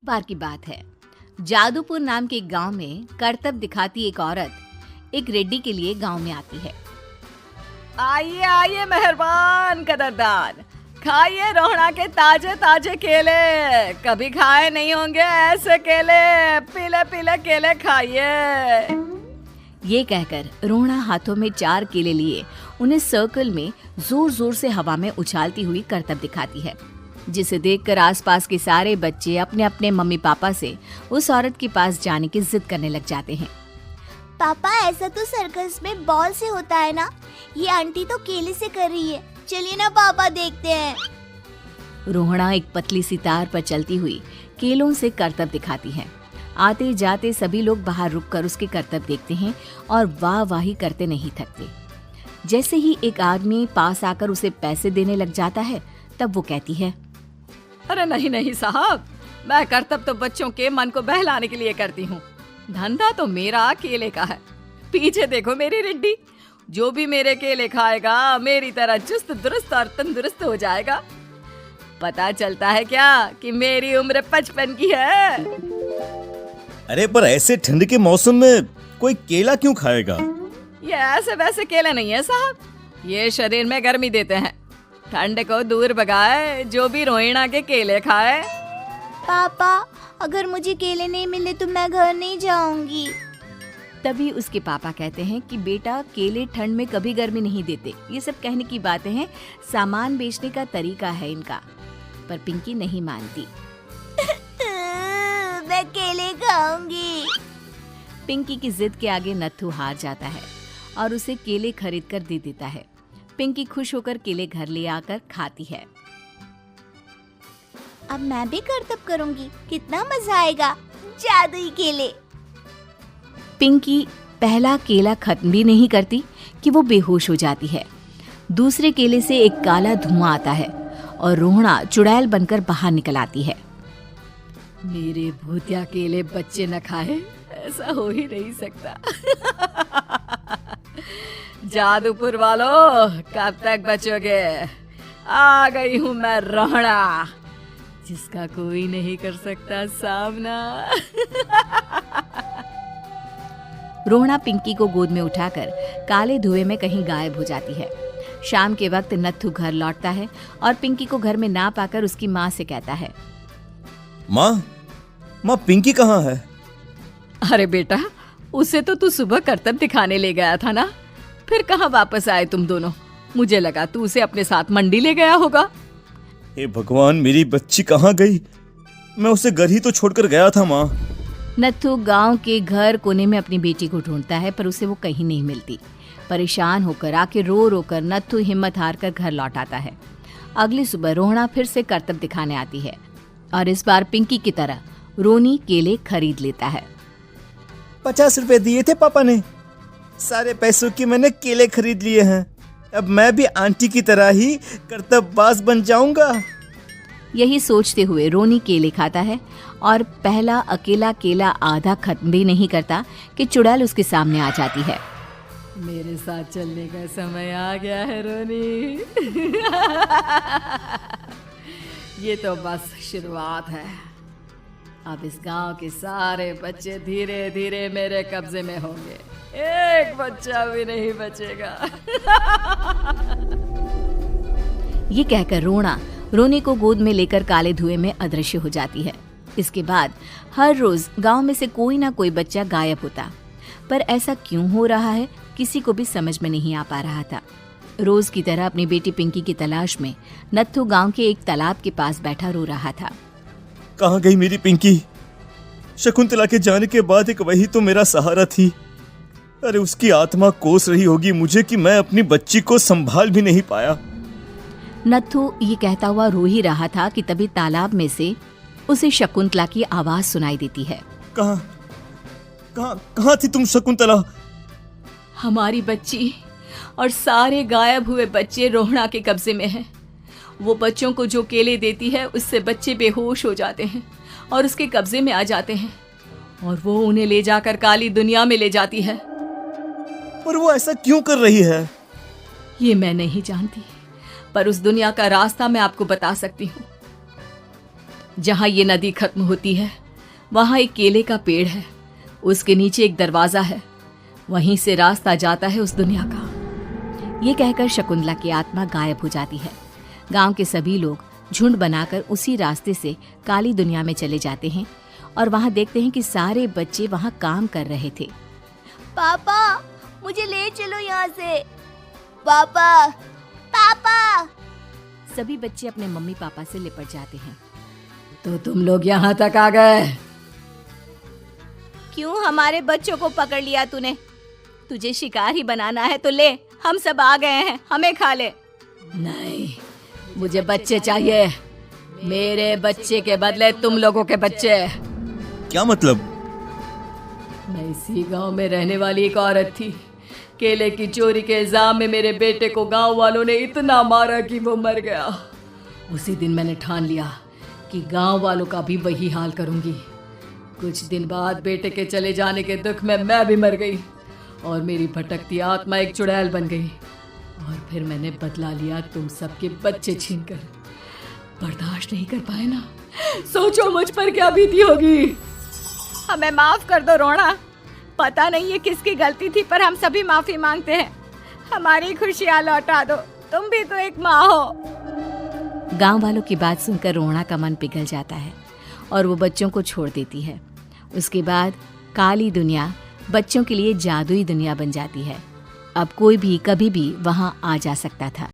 बार की बात है। जादूपुर नाम के एक गांव में करतब दिखाती एक औरत एक रेड्डी के लिए गांव में आती है। आइए आइए मेहरबान कदरदान, खाइए रोहड़ा के ताजे ताजे केले। कभी खाए नहीं होंगे ऐसे केले, पीले पीले केले खाइए। ये कहकर रोहड़ा हाथों में 4 केले लिए उन्हें सर्कल में जोर जोर से हवा में उछालती हुई करतब दिखाती है, जिसे देखकर आसपास के सारे बच्चे अपने अपने मम्मी पापा से उस औरत के पास जाने की जिद करने लग जाते हैं। पापा, ऐसा तो सर्कस में बॉल से होता है ना, ये आंटी तो केले से कर रही है। चलिए ना पापा, देखते हैं। रोहड़ा एक पतली सी तार पर चलती हुई केलों से करतब दिखाती है। आते जाते सभी लोग बाहर रुककर उसके करतब देखते हैं और वाह वाही करते नहीं थकते। जैसे ही एक आदमी पास आकर उसे पैसे देने लग जाता है, तब वो कहती है, अरे नहीं नहीं साहब, मैं करतब तो बच्चों के मन को बहलाने के लिए करती हूँ। धंधा तो मेरा केले का है। पीछे देखो मेरी रिड्डी, जो भी मेरे केले खाएगा मेरी तरह चुस्त दुरुस्त और तंदुरुस्त हो जाएगा। पता चलता है क्या कि मेरी उम्र 55 की है। अरे पर ऐसे ठंड के मौसम में कोई केला क्यों खाएगा? ये ऐसे वैसे केले नहीं है साहब, ये शरीर में गर्मी देते हैं। ठंड को दूर भगाए जो भी रोहिणा के केले खाए। पापा, अगर मुझे केले नहीं मिले तो मैं घर नहीं जाऊंगी। तभी उसके पापा कहते हैं कि बेटा, केले ठंड में कभी गर्मी नहीं देते। ये सब कहने की बातें हैं, सामान बेचने का तरीका है इनका। पर पिंकी नहीं मानती। मैं केले खाऊंगी। पिंकी की जिद के आगे नत्थू हार जाता है और उसे केले खरीद कर दे देता है। पिंकी खुश होकर केले घर ले आकर खाती है। अब मैं भी करतब करूंगी, कितना मजा आएगा। जादुई केले। पिंकी पहला केला खत्म भी नहीं करती कि वो बेहोश हो जाती है। दूसरे केले से एक काला धुआं आता है और रोहड़ा चुड़ैल बनकर बाहर निकल आती है। मेरे भूतिया केले बच्चे न खाए, ऐसा हो ही नहीं सकता। जादूपुर वालों, कब तक बचोगे? आ गई हूँ मैं रोहड़ा, जिसका कोई नहीं कर सकता सामना। रोहड़ा पिंकी को गोद में उठाकर काले धुएं में कहीं गायब हो जाती है। शाम के वक्त नत्थू घर लौटता है और पिंकी को घर में ना पाकर उसकी माँ से कहता है, माँ पिंकी कहाँ है? अरे बेटा, उसे तो तू सुबह करतब दिखाने ले गया था ना, फिर कहाँ वापस आए तुम दोनों? मुझे लगा तू उसे अपने साथ मंडी ले गया होगा। हे भगवान, मेरी बच्ची कहाँ गई? मैं उसे घर ही तो छोड़कर गया था माँ। नत्थू गांव के घर कोने में अपनी बेटी को ढूंढता है, पर उसे वो कहीं नहीं मिलती। परेशान होकर आखिर रो रो कर नत्थू हिम्मत हार कर घर लौट आता है। अगली सुबह रोहड़ा फिर से करतब दिखाने आती है और इस बार पिंकी की तरह रोनी केले खरीद लेता है। 50 रुपए दिए थे पापा ने, सारे पैसों की मैंने केले खरीद लिए हैं। अब मैं भी आंटी की तरह ही करतबबाज बन जाऊंगा। यही सोचते हुए रोनी केले खाता है और पहला अकेला केला आधा खत्म भी नहीं करता कि चुड़ैल उसके सामने आ जाती है। मेरे साथ चलने का समय आ गया है रोनी। ये तो बस शुरुआत है। अब इस गांव के सारे बच्चे धीरे धीरे मेरे कब्जे में होंगे, एक बच्चा भी नहीं बचेगा। ये कहकर रोना रोनी को गोद में लेकर काले धुएं में अदृश्य हो जाती है। इसके बाद हर रोज गांव में से कोई ना कोई बच्चा गायब होता, पर ऐसा क्यों हो रहा है किसी को भी समझ में नहीं आ पा रहा था। रोज की तरह अपनी बेटी पिंकी की तलाश में नत्थू गांव के एक तालाब के पास बैठा रो रहा था। कहाँ गई मेरी पिंकी? शकुंतला के जाने के बाद एक वही तो मेरा सहारा थी। अरे उसकी आत्मा कोस रही होगी मुझे कि मैं अपनी बच्ची को संभाल भी नहीं पाया। नत्थू ये कहता हुआ रो ही रहा था कि तभी तालाब में से उसे शकुंतला की आवाज सुनाई देती है। कहाँ थी तुम शकुंतला? हमारी बच्ची और सारे गायब हुए बच्चे रोहड़ा के कब्जे में हैं। वो बच्चों को जो केले देती है उससे बच्चे बेहोश हो जाते हैं और उसके कब्जे में आ जाते हैं और वो उन्हें ले जाकर काली दुनिया में ले जाती है। पर वो ऐसा क्यों कर रही है? ये मैं नहीं जानती, पर उस दुनिया का रास्ता मैं आपको बता सकती हूँ। जहाँ ये नदी खत्म होती है वहाँ एक केले का पेड़ है, उसके नीचे एक दरवाजा है, वहीं से रास्ता जाता है उस दुनिया का। ये कहकर शकुंतला की आत्मा गायब हो जाती है। गांव के सभी लोग झुंड बनाकर उसी रास्ते से काली दुनिया में चले जाते हैं और वहां देखते हैं कि सारे बच्चे वहां काम कर रहे थे। पापा मुझे ले चलो यहाँ से। पापा पापा। सभी बच्चे अपने मम्मी पापा से लिपट जाते हैं। तो तुम लोग यहाँ तक आ गए? क्यों हमारे बच्चों को पकड़ लिया तूने? तुझे शिकार ही बनाना है तो ले, हम सब आ गए हैं, हमें खा ले। नहीं, मुझे बच्चे चाहिए। मेरे बच्चे के बदले तुम लोगों के बच्चे। क्या मतलब? मैं इसी गांव में रहने वाली एक औरत थी। केले की चोरी के इल्जाम में मेरे बेटे को गांव वालों ने इतना मारा कि वो मर गया। उसी दिन मैंने ठान लिया कि गांव वालों का भी वही हाल करूंगी। कुछ दिन बाद बेटे के चले जाने के दुख में मैं भी मर गई और मेरी भटकती आत्मा एक चुड़ैल बन गई। और फिर मैंने बदला लिया तुम सबके बच्चे छीनकर। बर्दाश्त नहीं कर पाए ना? सोचो मुझ पर क्या बीती होगी। हमें माफ कर दो रोना। पता नहीं ये किसकी गलती थी, पर हम सभी माफी मांगते हैं। हमारी खुशियाँ लौटा दो, तुम भी तो एक माँ हो। गांव वालों की बात सुनकर रोना का मन पिघल जाता है और वो बच्चों को छोड़ देती है। उसके बाद काली दुनिया बच्चों के लिए जादुई दुनिया बन जाती है। अब कोई भी कभी भी वहां आ जा सकता था।